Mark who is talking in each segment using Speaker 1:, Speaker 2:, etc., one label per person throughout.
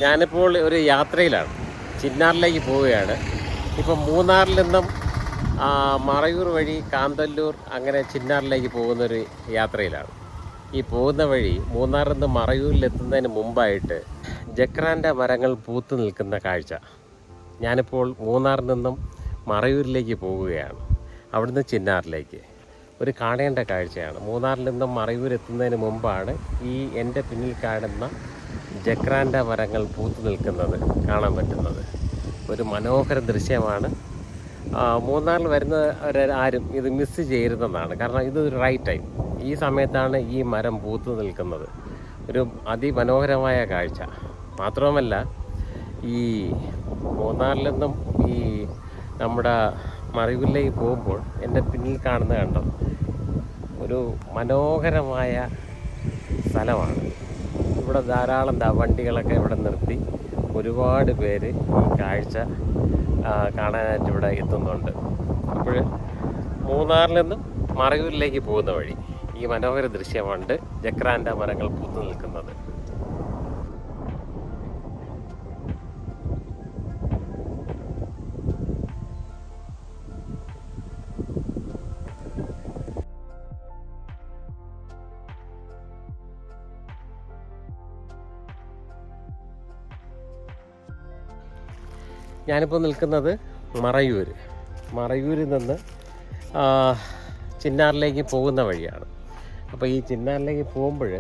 Speaker 1: ഞാനിപ്പോൾ ഒരു യാത്രയിലാണ്, ചിന്നാറിലേക്ക് പോവുകയാണ്. ഇപ്പം മൂന്നാറിൽ നിന്നും മറയൂർ വഴി കാന്തല്ലൂർ അങ്ങനെ ചിന്നാറിലേക്ക് പോകുന്നൊരു യാത്രയിലാണ്. ഈ പോകുന്ന വഴി മൂന്നാറിൽ നിന്ന് മറയൂരിലെത്തുന്നതിന് മുമ്പായിട്ട് ജക്രാൻ്റെ മരങ്ങൾ പൂത്തു നിൽക്കുന്ന കാഴ്ച. ഞാനിപ്പോൾ മൂന്നാറിൽ നിന്നും മറയൂരിലേക്ക് പോവുകയാണ്, അവിടുന്ന് ചിന്നാറിലേക്ക്. ഒരു കാണേണ്ട കാഴ്ചയാണ്. മൂന്നാറിൽ നിന്നും മറയൂർ എത്തുന്നതിന് മുമ്പാണ് ഈ എൻ്റെ പിന്നിൽ കാണുന്ന ജക്രാൻ്റെ മരങ്ങൾ പൂത്തു നിൽക്കുന്നത് കാണാൻ പറ്റുന്നത്. ഒരു മനോഹര ദൃശ്യമാണ്. മൂന്നാറിൽ വരുന്ന ആരും ഇത് മിസ് ചെയ്യരുതെന്നാണ്. കാരണം ഇതൊരു റൈറ്റ് ടൈം. ഈ സമയത്താണ് ഈ മരം പൂത്തു നിൽക്കുന്നത്. ഒരു അതിമനോഹരമായ കാഴ്ച. മാത്രവുമല്ല, ഈ മൂന്നാറിൽ നിന്നും ഈ നമ്മുടെ മറയൂരിലേക്ക് പോകുമ്പോൾ എൻ്റെ പിന്നിൽ കാണുന്നത് കണ്ടോ, ഒരു മനോഹരമായ സ്ഥലമാണ്. ഇവിടെ ധാരാളം വണ്ടികളൊക്കെ ഇവിടെ നിർത്തി ഒരുപാട് പേര് ഈ കാഴ്ച കാണാനായിട്ട് ഇവിടെ എത്തുന്നുണ്ട്. അപ്പോൾ മൂന്നാറിൽ നിന്നും മറയൂരിലേക്ക് പോകുന്ന വഴി ഈ മനോഹര ദൃശ്യമുണ്ട്, ജക്രാൻ്റെ മരങ്ങൾ പൂത്തു നിൽക്കുന്നത്. ഞാനിപ്പോൾ നിൽക്കുന്നത് മറയൂരിൽ നിന്ന് ചിന്നാറിലേക്ക് പോകുന്ന വഴിയാണ്. അപ്പോൾ ഈ ചിന്നാറിലേക്ക് പോകുമ്പോൾ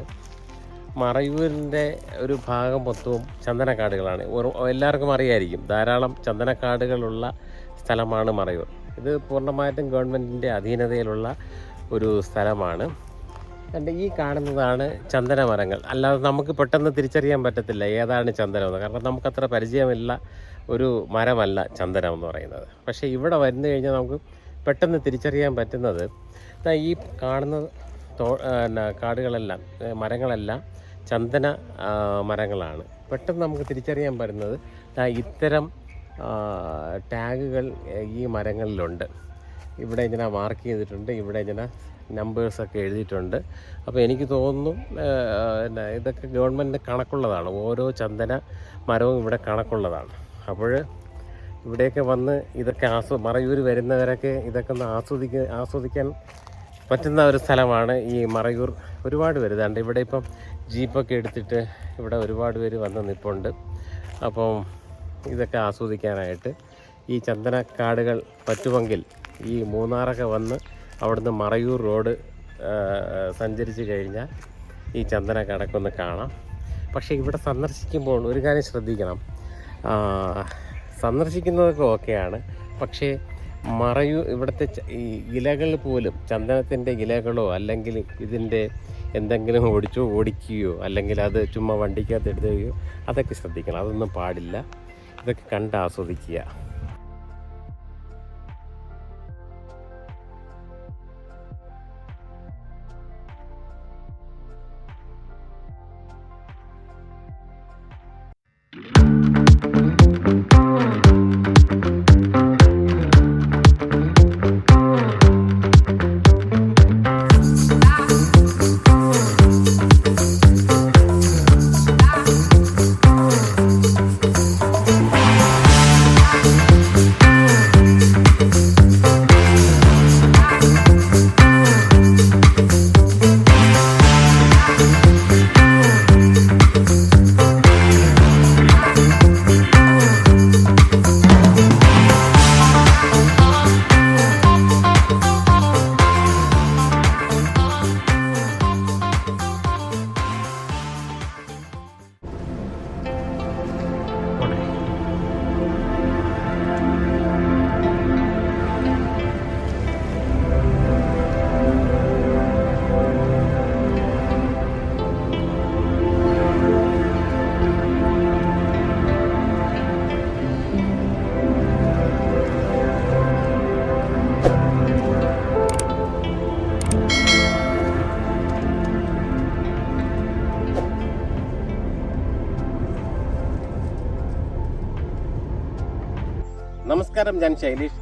Speaker 1: മറയൂരിൻ്റെ ഒരു ഭാഗം മൊത്തവും ചന്ദനക്കാടുകളാണ്. എല്ലാവർക്കും അറിയായിരിക്കും, ധാരാളം ചന്ദനക്കാടുകളുള്ള സ്ഥലമാണ് മറയൂർ. ഇത് പൂർണ്ണമായിട്ടും ഗവൺമെൻറ്റിൻ്റെ അധീനതയിലുള്ള ഒരു സ്ഥലമാണ്. എൻ്റെ ഈ കാണുന്നതാണ് ചന്ദന മരങ്ങൾ. അല്ലാതെ നമുക്ക് പെട്ടെന്ന് തിരിച്ചറിയാൻ പറ്റത്തില്ല ഏതാണ് ചന്ദനമെന്ന്. കാരണം നമുക്കത്ര പരിചയമില്ല ഒരു മരമല്ല ചന്ദനം എന്ന് പറയുന്നത്. പക്ഷേ ഇവിടെ വന്നു കഴിഞ്ഞാൽ നമുക്ക് പെട്ടെന്ന് തിരിച്ചറിയാൻ പറ്റുന്നത് ഈ കാണുന്ന കാടുകളെല്ലാം മരങ്ങളെല്ലാം ചന്ദന മരങ്ങളാണ്. പെട്ടെന്ന് നമുക്ക് തിരിച്ചറിയാൻ പറ്റുന്നത് ഇത്തരം ടാഗുകൾ ഈ മരങ്ങളിലുണ്ട്. ഇവിടെ ഇങ്ങനെ മാർക്ക് ചെയ്തിട്ടുണ്ട്, ഇവിടെ ഇങ്ങനെ നമ്പേഴ്സൊക്കെ എഴുതിയിട്ടുണ്ട്. അപ്പോൾ എനിക്ക് തോന്നുന്നു ഇതൊക്കെ ഗവൺമെൻറ് കണക്കുള്ളതാണ്. ഓരോ ചന്ദന മരവും ഇവിടെ കണക്കുള്ളതാണ്. അപ്പോൾ ഇവിടെയൊക്കെ വന്ന് ഇതൊക്കെ മറയൂർ വരുന്നവരൊക്കെ ഇതൊക്കെ ഒന്ന് ആസ്വദിക്കാൻ പറ്റുന്ന ഒരു സ്ഥലമാണ് ഈ മറയൂർ. ഒരുപാട് പേര് ഇതാണ്ട് ഇവിടെ ഇപ്പം ജീപ്പൊക്കെ എടുത്തിട്ട് ഇവിടെ ഒരുപാട് പേര് വന്ന് നിൽപ്പുണ്ട്. അപ്പം ഇതൊക്കെ ആസ്വദിക്കാനായിട്ട് ഈ ചന്ദനക്കാടുകൾ പറ്റുമെങ്കിൽ ഈ മൂന്നാറൊക്കെ വന്ന് അവിടുന്ന് മറയൂർ റോഡ് സഞ്ചരിച്ച് കഴിഞ്ഞാൽ ഈ ചന്ദനക്കാടൊക്കെ കാണാം. പക്ഷേ ഇവിടെ സന്ദർശിക്കുമ്പോൾ ഒരു കാര്യം ശ്രദ്ധിക്കണം. സന്ദർശിക്കുന്നതൊക്കെ ഓക്കെയാണ്, പക്ഷേ ഇവിടുത്തെ ഈ ഇലകൾ പോലും ചന്ദനത്തിൻ്റെ ഇലകളോ അല്ലെങ്കിൽ ഇതിൻ്റെ എന്തെങ്കിലും ഓടിക്കുകയോ അല്ലെങ്കിൽ അത് ചുമ്മാ വണ്ടിക്കകത്ത് എടുക്കുകയോ അതൊക്കെ ശ്രദ്ധിക്കണം. അതൊന്നും പാടില്ല. ഇതൊക്കെ കണ്ട് ആസ്വദിക്കുക. നമസ്കാരം, ഞാൻ ശൈലേഷ്.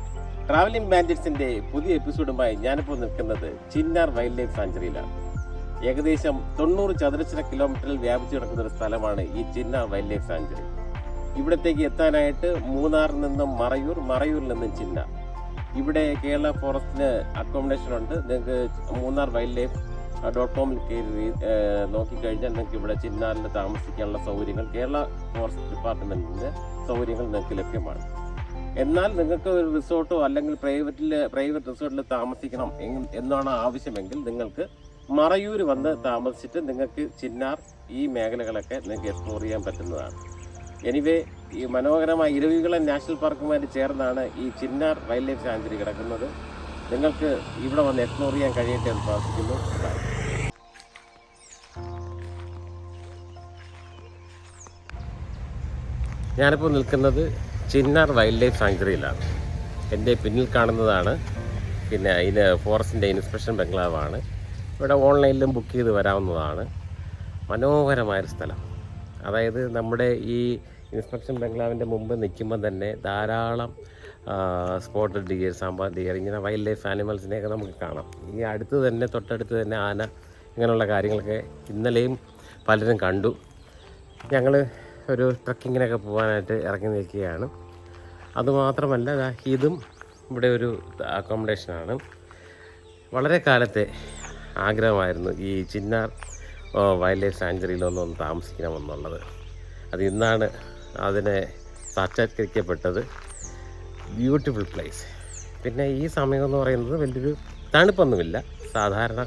Speaker 1: ട്രാവലിംഗ് ബാൻഡിറ്റ്സിൻ്റെ പുതിയ എപ്പിസോഡുമായി ഞാനിപ്പോൾ നിൽക്കുന്നത് ചിന്നാർ വൈൽഡ് ലൈഫ് സാഞ്ചുറിയിലാണ്. ഏകദേശം 90 ചതുരശ്ര കിലോമീറ്ററിൽ വ്യാപിച്ചു കിടക്കുന്ന ഒരു സ്ഥലമാണ് ഈ ചിന്നാർ വൈൽഡ് ലൈഫ് സാങ്ച്വറി. ഇവിടത്തേക്ക് എത്താനായിട്ട് മൂന്നാറിൽ നിന്നും മറയൂരിൽ നിന്നും ചിന്നാർ. ഇവിടെ കേരള ഫോറസ്റ്റിന് അക്കോമഡേഷൻ ഉണ്ട്. നിങ്ങൾക്ക് മൂന്നാർ വൈൽഡ് ലൈഫ് .comൽ കയറി നോക്കിക്കഴിഞ്ഞാൽ നിങ്ങൾക്ക് ഇവിടെ ചിന്നാറിൽ താമസിക്കാനുള്ള സൗകര്യങ്ങൾ കേരള ഫോറസ്റ്റ് ഡിപ്പാർട്ട്മെൻറ്റിൻ്റെ സൗകര്യങ്ങൾ നിങ്ങൾക്ക് ലഭ്യമാണ്. എന്നാൽ നിങ്ങൾക്ക് ഒരു റിസോർട്ടോ അല്ലെങ്കിൽ പ്രൈവറ്റ് റിസോർട്ടിൽ താമസിക്കണം എന്നാണ് ആവശ്യമെങ്കിൽ നിങ്ങൾക്ക് മറയൂർ വന്ന് താമസിച്ചിട്ട് നിങ്ങൾക്ക് ചിന്നാർ ഈ മേഖലകളൊക്കെ നിങ്ങൾക്ക് എക്സ്പ്ലോർ ചെയ്യാൻ പറ്റുന്നതാണ്. എനിവേ, ഈ മനോഹരമായ ഇരവികുളം നാഷണൽ പാർക്കുമായിട്ട് ചേർന്നാണ് ഈ ചിന്നാർ വൈൽഡ് ലൈഫ് സാങ്ച്വറി കിടക്കുന്നത്. നിങ്ങൾക്ക് ഇവിടെ വന്ന് എക്സ്പ്ലോർ ചെയ്യാൻ കഴിയട്ടെ എന്ന് പ്രാർത്ഥിക്കുന്നു. ഞാനിപ്പോൾ നിൽക്കുന്നത് ചിന്നാർ വൈൽഡ് ലൈഫ് സാങ്ച്വറിയിലാണ്. എൻ്റെ പിന്നിൽ കാണുന്നതാണ് പിന്നെ ഇതിന് ഫോറസ്റ്റിൻ്റെ ഇൻസ്പെക്ഷൻ ബംഗ്ലാവാണ്. ഇവിടെ ഓൺലൈനിലും ബുക്ക് ചെയ്ത് വരാവുന്നതാണ്. മനോഹരമായൊരു സ്ഥലം. അതായത് നമ്മുടെ ഈ ഇൻസ്പെക്ഷൻ ബംഗ്ലാവിൻ്റെ മുമ്പ് നിൽക്കുമ്പോൾ തന്നെ ധാരാളം സ്പോട്ടഡ് ഡിയർ, സാമ്പാർ ഡിയർ, ഇങ്ങനെ വൈൽഡ് ലൈഫ് ആനിമൽസിനെയൊക്കെ നമുക്ക് കാണാം. ഈ തൊട്ടടുത്ത് തന്നെ ആന, ഇങ്ങനെയുള്ള കാര്യങ്ങളൊക്കെ ഇന്നലെയും പലരും കണ്ടു. ഞങ്ങൾ ഒരു ട്രക്കിങ്ങിനൊക്കെ പോകാനായിട്ട് ഇറങ്ങി നിൽക്കുകയാണ്. അതുമാത്രമല്ല, ഇതും ഇവിടെ ഒരു അക്കോമഡേഷനാണ്. വളരെ കാലത്തെ ആഗ്രഹമായിരുന്നു ഈ ചിന്നാർ വൈൽഡ് ലൈഫ് സാങ്ച്വറിയിലൊന്ന് താമസിക്കണമെന്നുള്ളത്. അത് ഇന്നാണ് അതിനെ സാക്ഷാത്കരിക്കപ്പെട്ടത്. Beautiful place. പിന്നെ ഈ സമയം എന്ന് പറയുന്നത് വലിയൊരു തണുപ്പൊന്നുമില്ല, സാധാരണ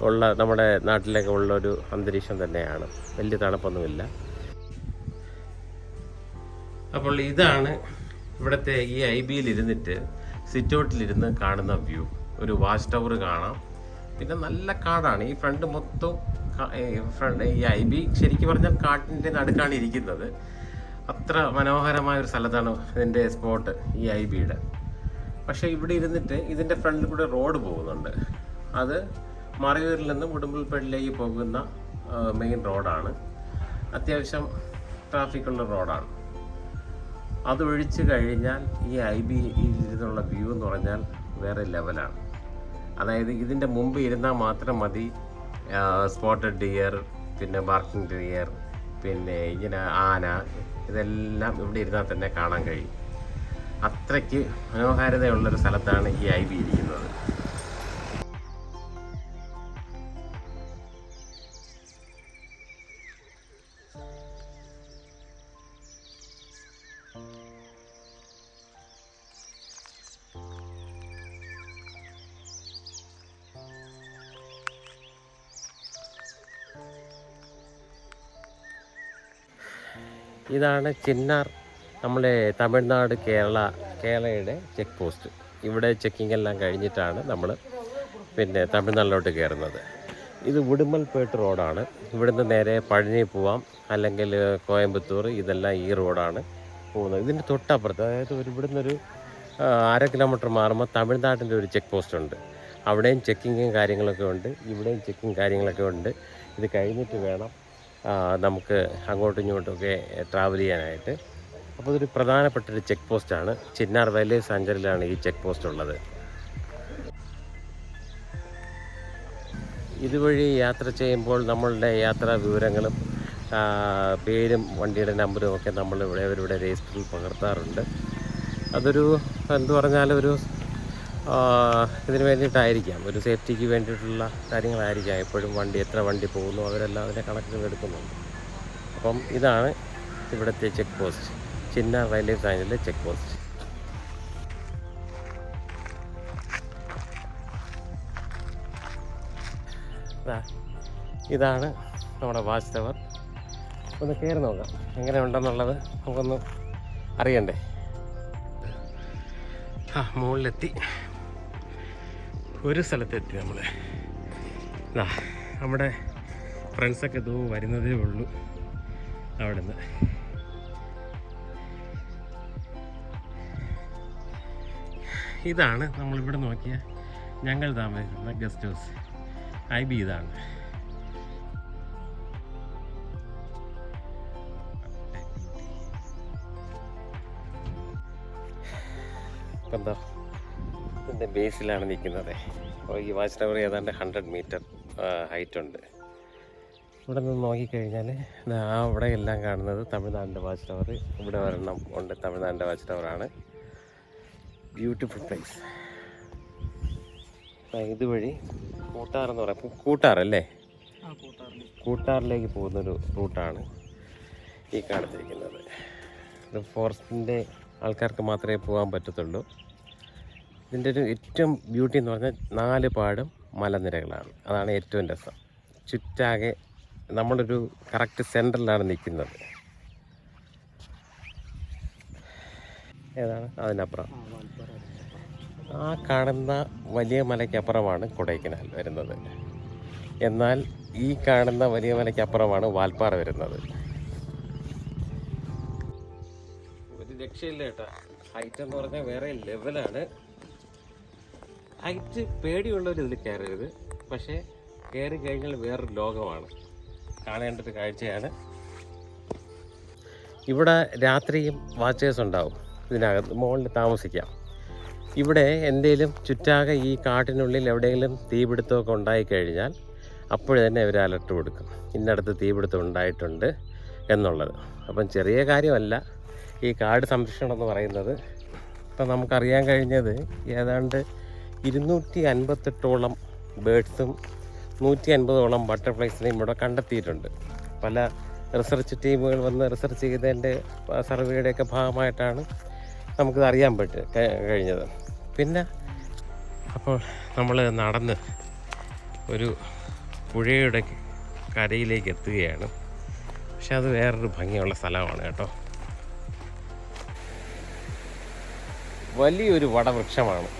Speaker 1: ഉള്ള നമ്മുടെ നാട്ടിലൊക്കെ ഉള്ളൊരു അന്തരീക്ഷം തന്നെയാണ്. വലിയ തണുപ്പൊന്നുമില്ല. അപ്പോൾ ഇതാണ് ഇവിടുത്തെ ഈ IBയിലിരുന്നിട്ട് സിറ്റൗട്ടിലിരുന്ന് കാണുന്ന വ്യൂ. ഒരു വാച്ച് ടവർ കാണാം. പിന്നെ നല്ല കാടാണ്. ഈ ഫ്രണ്ട് മൊത്തം ഈ IB ശരിക്കും പറഞ്ഞാൽ കാട്ടിൻ്റെ നടുക്കാണ് ഇരിക്കുന്നത്. അത്ര മനോഹരമായൊരു സ്ഥലത്താണ് ഇതിൻ്റെ സ്പോട്ട്, ഈ IBയുടെ. പക്ഷേ ഇവിടെ ഇരുന്നിട്ട് ഇതിൻ്റെ ഫ്രണ്ടിൽ കൂടെ റോഡ് പോകുന്നുണ്ട്. അത് മറയൂരിൽ നിന്ന് ഉടുമ്പൽപേട്ടിലേക്ക് പോകുന്ന മെയിൻ റോഡാണ്. അത്യാവശ്യം ട്രാഫിക്കുള്ള റോഡാണ്. അതൊഴിച്ച് കഴിഞ്ഞാൽ ഈ IBയിൽ ഇരുന്നുള്ള വ്യൂ എന്ന് പറഞ്ഞാൽ വേറെ ലെവലാണ്. അതായത് ഇതിൻ്റെ മുമ്പ് ഇരുന്നാൽ മാത്രം മതി സ്പോട്ടഡ് ഡിയർ, പിന്നെ ബാർക്കിംഗ് ഡിയർ, പിന്നെ ഇങ്ങനെ ആന, ഇതെല്ലാം ഇവിടെ ഇരുന്നാൽ തന്നെ കാണാൻ കഴിയും. അത്രയ്ക്ക് മനോഹാരിതയുള്ളൊരു സ്ഥലത്താണ് ഈ IB ഇരിക്കുന്നത്. ഇതാണ് ചിന്നാർ, നമ്മളെ തമിഴ്നാട് കേരളയുടെ ചെക്ക് പോസ്റ്റ്. ഇവിടെ ചെക്കിംഗ് എല്ലാം കഴിഞ്ഞിട്ടാണ് നമ്മൾ പിന്നെ തമിഴ്നാട്ടിലോട്ട് കയറുന്നത്. ഇത് ഉടുമ്പൽപേട്ട് റോഡാണ്. ഇവിടുന്ന് നേരെ പഴനി പോവാം, അല്ലെങ്കിൽ കോയമ്പത്തൂർ, ഇതെല്ലാം ഈ റോഡാണ് പോകുന്നത്. ഇതിൻ്റെ തൊട്ടപ്പുറത്ത്, അതായത് ഇവിടുന്ന് ഒരു 1/2 കിലോമീറ്റർ മാറുമ്പോൾ തമിഴ്നാട്ടിൻ്റെ ഒരു ചെക്ക് പോസ്റ്റ് ഉണ്ട്. അവിടെയും ചെക്കിങ്ങും കാര്യങ്ങളൊക്കെ ഉണ്ട്, ഇവിടെയും ചെക്കിങ് കാര്യങ്ങളൊക്കെ ഉണ്ട്. ഇത് കഴിഞ്ഞിട്ട് വേണം നമുക്ക് അങ്ങോട്ടും ഇങ്ങോട്ടുമൊക്കെ ട്രാവൽ ചെയ്യാനായിട്ട്. അപ്പോൾ ഇതൊരു പ്രധാനപ്പെട്ടൊരു ചെക്ക് പോസ്റ്റാണ്. ചിന്നാർ വൈൽഡ് ലൈഫ് സാങ്ച്വറിയിലാണ് ഈ ചെക്ക് പോസ്റ്റ് ഉള്ളത്. ഇതുവഴി യാത്ര ചെയ്യുമ്പോൾ നമ്മളുടെ യാത്രാ വിവരങ്ങളും പേരും വണ്ടിയുടെ നമ്പറും ഒക്കെ നമ്മൾ ഇവരുടെ രജിസ്റ്ററിൽ പകർത്താറുണ്ട്. അതൊരു എന്തു പറഞ്ഞാലും ഒരു ഇതിന് വേണ്ടിയിട്ടായിരിക്കാം, ഒരു സേഫ്റ്റിക്ക് വേണ്ടിയിട്ടുള്ള കാര്യങ്ങളായിരിക്കാം. എപ്പോഴും എത്ര വണ്ടി പോകുന്നു അവരെല്ലാം അതിൻ്റെ കണക്കിലെടുക്കുന്നുണ്ട്. അപ്പം ഇതാണ് ഇവിടുത്തെ check post, Chinnar wild life സാങ്ച്വറിയിലെ ചെക്ക് പോസ്റ്റ്. ഇതാണ് നമ്മുടെ വാച്ച് ടവർ. ഒന്ന് കയറി നോക്കാം എങ്ങനെ ഉണ്ടെന്നുള്ളത് നമുക്കൊന്ന് അറിയണ്ടേ. മുകളിലെത്തി, ഒരു സ്ഥലത്തെത്തി നമ്മൾ. നമ്മുടെ ഫ്രണ്ട്സൊക്കെ വരുന്നതേ ഉള്ളൂ അവിടെ നിന്ന്. ഇതാണ് നമ്മളിവിടെ നോക്കിയ ഞങ്ങൾ താമസിക്കുന്ന ഗസ്റ്റ് ഹൗസ്. IB ഇതാണ്. എന്താ ഇതിൻ്റെ ബേസിലാണ് നിൽക്കുന്നത്. അപ്പോൾ ഈ വാച്ച് ടവർ ഏതാണ്ട് 100 മീറ്റർ ഹൈറ്റ് ഉണ്ട്. ഇവിടെ നിന്ന് നോക്കിക്കഴിഞ്ഞാൽ അവിടെ എല്ലാം കാണുന്നത് തമിഴ്നാടിൻ്റെ വാച്ച് ടവർ. ഇവിടെ ഒരെണ്ണം ഉണ്ട്, തമിഴ്നാടിൻ്റെ വാച്ച് ടവറാണ്. Beautiful place. ഇതുവഴി കൂട്ടാറെന്ന് പറയാം, കൂട്ടാറല്ലേ, കൂട്ടാറിലേക്ക് പോകുന്നൊരു റൂട്ടാണ് ഈ കാണത്തിരിക്കുന്നത്. ഇത് ഫോറസ്റ്റിൻ്റെ ആൾക്കാർക്ക് മാത്രമേ പോകാൻ പറ്റത്തുള്ളൂ. ഇതിൻ്റെ ഒരു ഏറ്റവും ബ്യൂട്ടി എന്ന് പറഞ്ഞാൽ 4 പാടും മലനിരകളാണ്. അതാണ് ഏറ്റവും രസം. ചുറ്റാകെ നമ്മളൊരു കറക്റ്റ് സെൻറ്ററിലാണ് നിൽക്കുന്നത്. ഏതാണ് അതിനപ്പുറം, ആ കാണുന്ന വലിയ മലയ്ക്കപ്പുറമാണ് കൊടൈക്കനാൽ വരുന്നത്. എന്നാൽ ഈ കാണുന്ന വലിയ മലയ്ക്കപ്പുറമാണ് വാൽപ്പാറ വരുന്നത്. ഒരു രക്ഷയില്ല കേട്ടോ. ഹൈറ്റ് എന്ന് പറഞ്ഞാൽ വേറെ ലെവലാണ്. ഹൈറ്റ് പേടിയുള്ളവർ ഇതിൽ കയറരുത്, പക്ഷേ കയറി കഴിഞ്ഞാൽ വേറൊരു ലോകമാണ്, കാണേണ്ട ഒരു കാഴ്ചയാണ്. ഇവിടെ രാത്രിയും വാച്ചേഴ്സ് ഉണ്ടാവും. ഇതിനകത്ത് മുകളിൽ താമസിക്കാം. ഇവിടെ എന്തെങ്കിലും ചുറ്റാകെ ഈ കാട്ടിനുള്ളിൽ എവിടെയെങ്കിലും തീപിടുത്തമൊക്കെ ഉണ്ടായിക്കഴിഞ്ഞാൽ അപ്പോൾ തന്നെ അവർ അലർട്ട് കൊടുക്കും, ഇന്നടത്ത് തീപിടുത്തം ഉണ്ടായിട്ടുണ്ട് എന്നുള്ളത്. അപ്പം ചെറിയ കാര്യമല്ല ഈ കാട് സംരക്ഷണം എന്ന് പറയുന്നത്. ഇപ്പം നമുക്കറിയാൻ കഴിഞ്ഞത് ഏതാണ്ട് 258ഓളം ബേഡ്സും 150ഓളം ബട്ടർഫ്ലൈസിനെയും ഇവിടെ കണ്ടെത്തിയിട്ടുണ്ട്. പല റിസർച്ച് ടീമുകൾ വന്ന് റിസർച്ച് ചെയ്തതിൻ്റെ സർവേയുടെയൊക്കെ ഭാഗമായിട്ടാണ് നമുക്കിത് അറിയാൻ കഴിഞ്ഞത്. പിന്നെ അപ്പോൾ നമ്മൾ നടന്ന് ഒരു പുഴയുടെ കരയിലേക്ക് എത്തുകയാണ്. പക്ഷെ അത് വേറൊരു ഭംഗിയുള്ള സ്ഥലമാണ് കേട്ടോ. വലിയൊരു വടവൃക്ഷമാണ്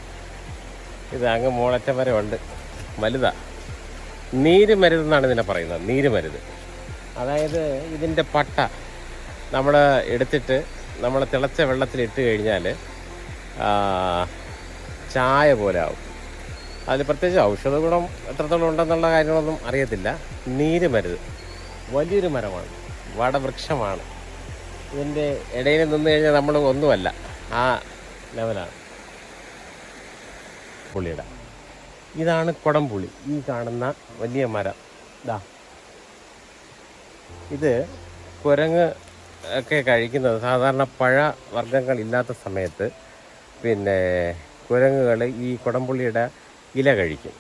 Speaker 1: ഇത്. അങ്ങ് മുളറ്റം വരെ ഉണ്ട്, വലുതാ. നീരുമരുതെന്നാണ് ഇതിനെ പറയുന്നത്, നീരുമരുത്. അതായത് ഇതിൻ്റെ പട്ട നമ്മൾ എടുത്തിട്ട് നമ്മൾ തിളച്ച വെള്ളത്തിലിട്ട് കഴിഞ്ഞാൽ ചായ പോലെ ആവും. അതിൽ പ്രത്യേകിച്ച് ഔഷധ ഗുണം എത്രത്തോളം ഉണ്ടെന്നുള്ള കാര്യങ്ങളൊന്നും അറിയത്തില്ല. നീരുമരുത് വലിയൊരു മരമാണ്, വടവൃക്ഷമാണ്. ഇതിൻ്റെ ഇടയിൽ നിന്ന് കഴിഞ്ഞാൽ നമ്മൾ ഒന്നുമല്ല, ആ ലെവലാണ് പുളിയുടെ. ഇതാണ് കുടംപുളി, ഈ കാണുന്ന വലിയ മരം. ഇതാ, ഇത് കുരങ്ങ് ഒക്കെ കഴിക്കുന്നത് സാധാരണ പഴവർഗ്ഗങ്ങൾ ഇല്ലാത്ത സമയത്ത്. പിന്നെ കുരങ്ങുകൾ ഈ കുടംപുളിയുടെ ഇല കഴിക്കും.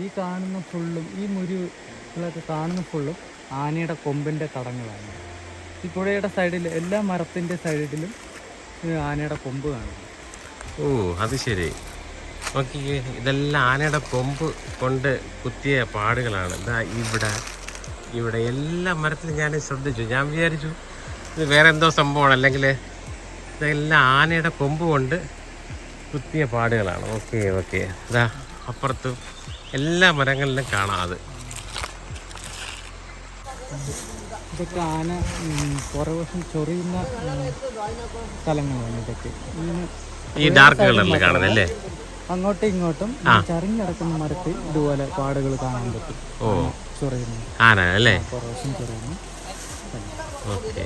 Speaker 2: ഈ കാണുന്ന ഫുള്ളും, ഈ മുരുകളൊക്കെ കാണുന്ന ഫുള്ളും ആനയുടെ കൊമ്പിൻ്റെ തടങ്ങളാണ്. ഈ പുഴയുടെ സൈഡിൽ എല്ലാ മരത്തിൻ്റെ സൈഡിലും ആനയുടെ കൊമ്പ് കാണും.
Speaker 1: ഓ, അത് ശരി. നോക്കിയേ, ഇതെല്ലാം ആനയുടെ കൊമ്പ് കൊണ്ട് കുത്തിയ പാടുകളാണ്. ഇതാ ഇവിടെ എല്ലാ മരത്തിലും ഞാൻ ശ്രദ്ധിച്ചു. ഞാൻ വിചാരിച്ചു ഇത് വേറെ എന്തോ സംഭവമാണ്, അല്ലെങ്കിൽ ഇതെല്ലാം ആനയുടെ കൊമ്പ് കൊണ്ട് കുത്തിയ പാടുകളാണ്. ഓക്കെ. ഇതാ അപ്പുറത്ത് എല്ലാ മരങ്ങളിലും കാണാം അത്.
Speaker 2: ഇതൊക്കെ ആന പുറവശം ചൊറിയുന്ന സ്ഥലങ്ങളാണ് ഇതൊക്കെ.
Speaker 1: ഈ ഡാർക്ക് കളറിൽ കാണുന്നല്ലേ?
Speaker 2: അങ്ങോട്ടും ഇങ്ങോട്ടും ചറിഞ്ഞടക്കുന്ന മരത്തിൽ ഇതുപോലെ പാടുകൾ കാണാൻ പറ്റും.
Speaker 1: ഓ,
Speaker 2: ചൊറിയുന്നു
Speaker 1: ആന അല്ലേ?
Speaker 2: പുറവശം ചൊറിയുന്നു.
Speaker 1: ഓക്കെ.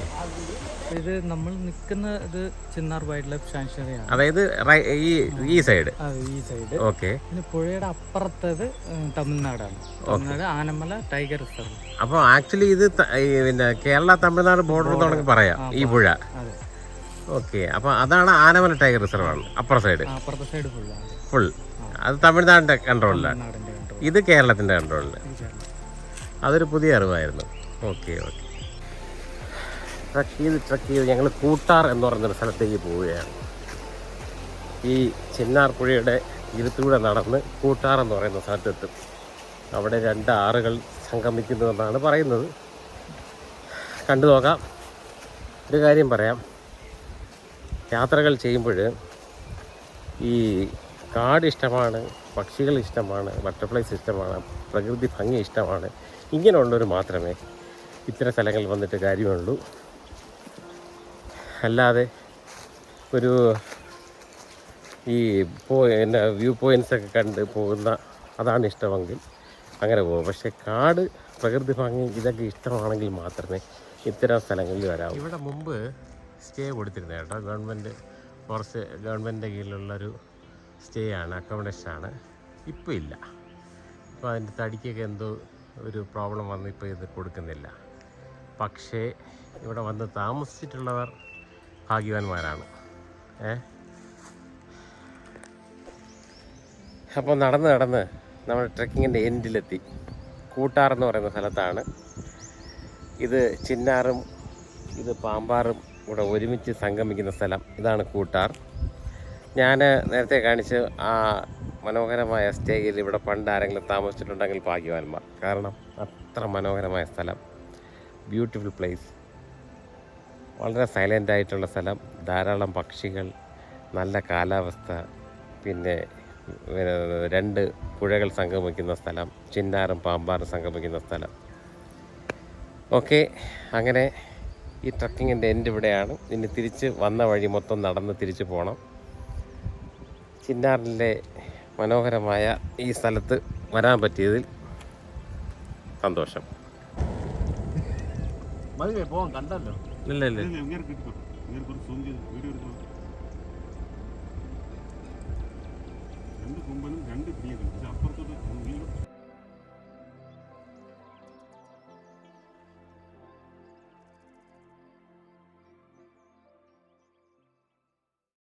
Speaker 2: ഇത് നമ്മൾ നിൽക്കുന്നത് ചിന്നാർ വൈൽഡ് ലൈഫ് സാങ്ച്വറിയാണ്.
Speaker 1: അതായത് ഈ സൈഡ്.
Speaker 2: ഈ സൈഡ്.
Speaker 1: ഓക്കെ.
Speaker 2: പിന്നെ പുഴയുടെ അപ്പുറത്തത് തമിഴ്നാടാണ്. Tamil Nadu Anamalai tiger reserve.
Speaker 1: അപ്പോൾ ആക്ച്വലി ഇത് പിന്നെ കേരള തമിഴ്നാട് ബോർഡർ തുടങ്ങി പറയാം ഈ പുഴ. ഓക്കെ. അപ്പോൾ അതാണ് ആനമല ടൈഗർ റിസർവ് ആണ് അപ്പുറ സൈഡ്.
Speaker 2: അപ്പുറത്തെ സൈഡ്
Speaker 1: ഫുൾ അത് തമിഴ്നാടിൻ്റെ കൺട്രോളിലാണ്, ഇത് കേരളത്തിൻ്റെ കൺട്രോളിൽ. അതൊരു പുതിയ അറിവായിരുന്നു. ഓക്കെ. ട്രക്ക് ചെയ്ത് ഞങ്ങൾ കൂട്ടാർ എന്ന് പറയുന്നൊരു സ്ഥലത്തേക്ക് പോവുകയാണ്. ഈ ചിന്നാർ പുഴയുടെ ഇരുത്തൂടെ നടന്ന് കൂട്ടാർ എന്ന് പറയുന്ന സ്ഥലത്തെത്തും. അവിടെ 2 ആറുകൾ സംഗമിക്കുന്നുവെന്നാണ് പറയുന്നത്. കണ്ടു നോക്കാം. ഒരു കാര്യം പറയാം, യാത്രകൾ ചെയ്യുമ്പോൾ ഈ കാട് ഇഷ്ടമാണ്, പക്ഷികൾ ഇഷ്ടമാണ്, ബട്ടർഫ്ലൈസ് ഇഷ്ടമാണ്, പ്രകൃതി ഭംഗി ഇഷ്ടമാണ്, ഇങ്ങനെയുള്ളവർ മാത്രമേ ഇത്തരം സ്ഥലങ്ങളിൽ വന്നിട്ട് കാര്യമുള്ളൂ. അല്ലാതെ ഒരു ഈ എന്നാ വ്യൂ പോയിൻറ്റ്സൊക്കെ കണ്ട് പോകുന്ന അതാണ് ഇഷ്ടമെങ്കിൽ അങ്ങനെ പോകും. പക്ഷേ കാട്, പ്രകൃതി ഭംഗി ഇതൊക്കെ ഇഷ്ടമാണെങ്കിൽ മാത്രമേ ഇത്തരം സ്ഥലങ്ങളിൽ വരാവൂ. ഇവിടെ മുമ്പ് സ്റ്റേ കൊടുത്തിരുന്നത് കേട്ടോ, ഫോറസ്റ്റ് ഗവൺമെൻറ്റിൻ്റെ കീഴിലുള്ളൊരു സ്റ്റേ ആണ്, അക്കോമഡേഷനാണ്. ഇപ്പോൾ ഇല്ല. ഇപ്പോൾ അതിൻ്റെ തടിക്കൊക്കെ എന്തോ ഒരു പ്രോബ്ലം വന്ന് ഇപ്പോൾ ഇത് കൊടുക്കുന്നില്ല. പക്ഷേ ഇവിടെ വന്ന് താമസിച്ചിട്ടുള്ളവർ ഭാഗ്യവാന്മാരാണ്. അപ്പോൾ നടന്ന് നമ്മൾ ട്രെക്കിങ്ങിൻ്റെ എൻഡിലെത്തി. കൂട്ടാർ എന്ന് പറയുന്ന സ്ഥലത്താണ്. ഇത് ചിന്നാറും ഇത് പാമ്പാറും ഇവിടെ ഒരുമിച്ച് സംഗമിക്കുന്ന സ്ഥലം. ഇതാണ് കൂട്ടാർ. ഞാൻ നേരത്തെ കാണിച്ച് ആ മനോഹരമായ സ്റ്റേയിൽ ഇവിടെ പണ്ട് ആരെങ്കിലും താമസിച്ചിട്ടുണ്ടെങ്കിൽ ഭാഗ്യവാന്മാർ. കാരണം അത്ര മനോഹരമായ സ്ഥലം, ബ്യൂട്ടിഫുൾ പ്ലേസ്, വളരെ സൈലൻ്റ് ആയിട്ടുള്ള സ്ഥലം, ധാരാളം പക്ഷികൾ, നല്ല കാലാവസ്ഥ, പിന്നെ 2 പുഴകൾ സംഗമിക്കുന്ന സ്ഥലം, ചിന്നാറും പാമ്പാറും സംഗമിക്കുന്ന സ്ഥലം. ഓക്കെ, അങ്ങനെ ഈ ട്രക്കിങ്ങിൻ്റെ എൻഡ് ഇവിടെയാണ്. ഇനി തിരിച്ച് വന്ന വഴി മൊത്തം നടന്ന് തിരിച്ച് പോകണം. ചിന്നാറിലെ മനോഹരമായ ഈ സ്ഥലത്ത് വരാൻ പറ്റിയതിൽ സന്തോഷം.
Speaker 2: പോകാൻ കണ്ടല്ലോ.
Speaker 1: ഇല്ല
Speaker 3: രണ്ട് കൊമ്പനും 2 പിടിയും